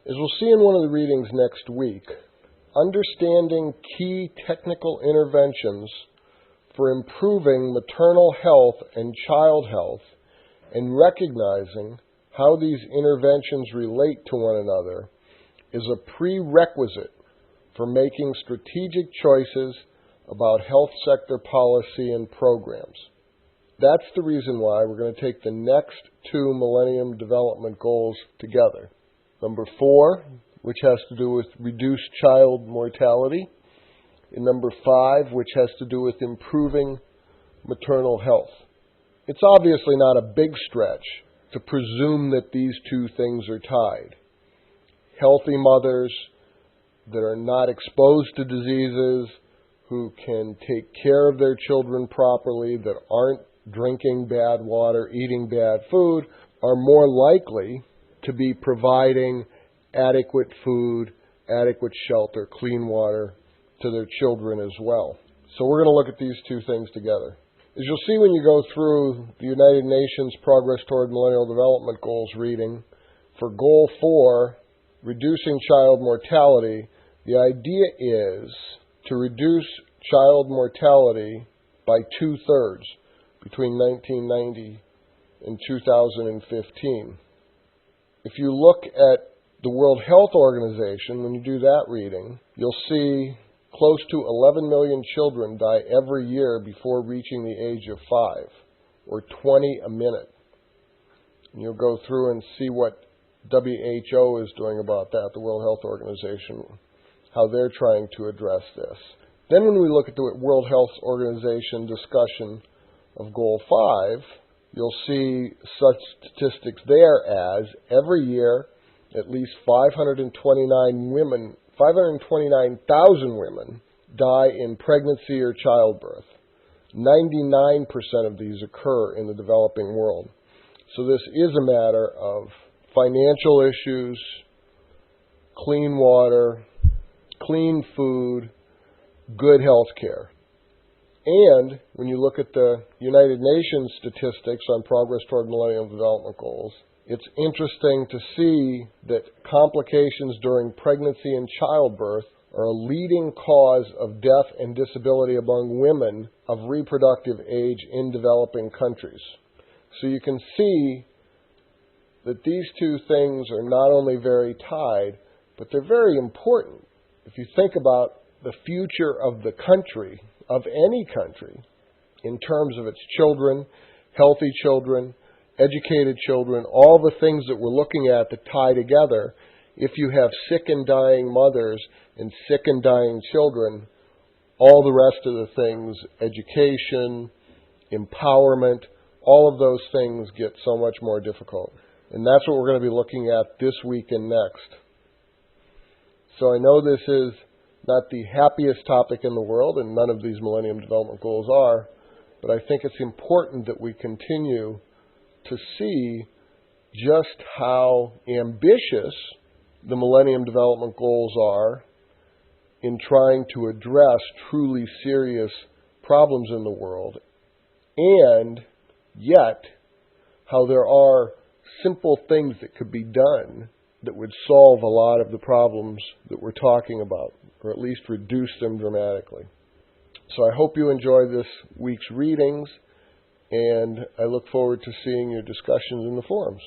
As we'll see in one of the readings next week, understanding key technical interventions for improving maternal health and child health and recognizing how these interventions relate to one another is a prerequisite for making strategic choices about health sector policy and programs. That's the reason why we're going to take the next two Millennium Development Goals together. Number 4, which has to do with reduced child mortality, and number 5, which has to do with improving maternal health. It's obviously not a big stretch to presume that these two things are tied. Healthy mothers that are not exposed to diseases, who can take care of their children properly, that aren't drinking bad water, eating bad food, are more likely to be providing adequate food, adequate shelter, clean water to their children as well. So we're going to look at these two things together. As you'll see when you go through the United Nations Progress Toward Millennial Development Goals reading, for Goal 4, reducing child mortality, the idea is to reduce child mortality by 2/3 between 1990 and 2015. If you look at the World Health Organization, when you do that reading, you'll see close to 11 million children die every year before reaching the age of 5, or 20 a minute. And you'll go through and see what WHO is doing about that, the World Health Organization, how they're trying to address this. Then when we look at the World Health Organization discussion of Goal 5, you'll see such statistics there as every year at least 529,000 women die in pregnancy or childbirth. 99% of these occur in the developing world. So this is a matter of financial issues, clean water, clean food, good health care. And when you look at the United Nations statistics on progress toward Millennium Development Goals, it's interesting to see that complications during pregnancy and childbirth are a leading cause of death and disability among women of reproductive age in developing countries. So you can see that these two things are not only very tied, but they're very important. If you think about the future of the country, of any country, in terms of its children, healthy children, educated children, all the things that we're looking at that tie together, if you have sick and dying mothers and sick and dying children, all the rest of the things, education, empowerment, all of those things get so much more difficult. And that's what we're going to be looking at this week and next. So I know this is not the happiest topic in the world, and none of these Millennium Development Goals are, but I think it's important that we continue to see just how ambitious the Millennium Development Goals are in trying to address truly serious problems in the world, and yet how there are simple things that could be done that would solve a lot of the problems that we're talking about, or at least reduce them dramatically. So I hope you enjoy this week's readings, and I look forward to seeing your discussions in the forums.